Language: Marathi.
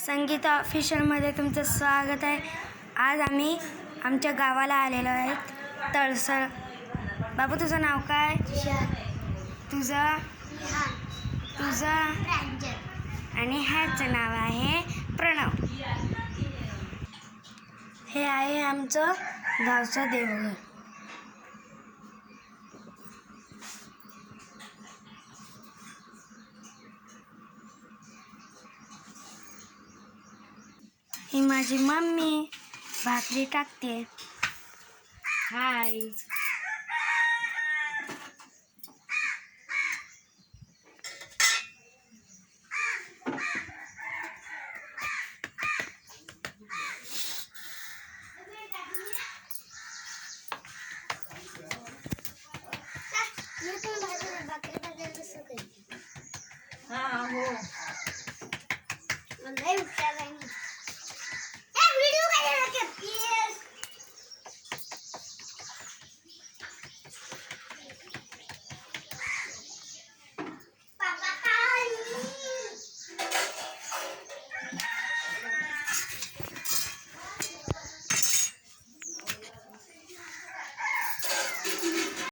संगीता ऑफिशियलमध्ये तुमचं स्वागत आहे. आज आम्ही आमच्या गावाला आलेलो आहेत, तळसर. बाबू, तुझं नाव काय? तुझं आणि ह्याचं नाव आहे प्रणव. हे आहे आमचं गावचं देवघर. ही माझी मम्मी भाकरी टाकते. हाय. हा हो.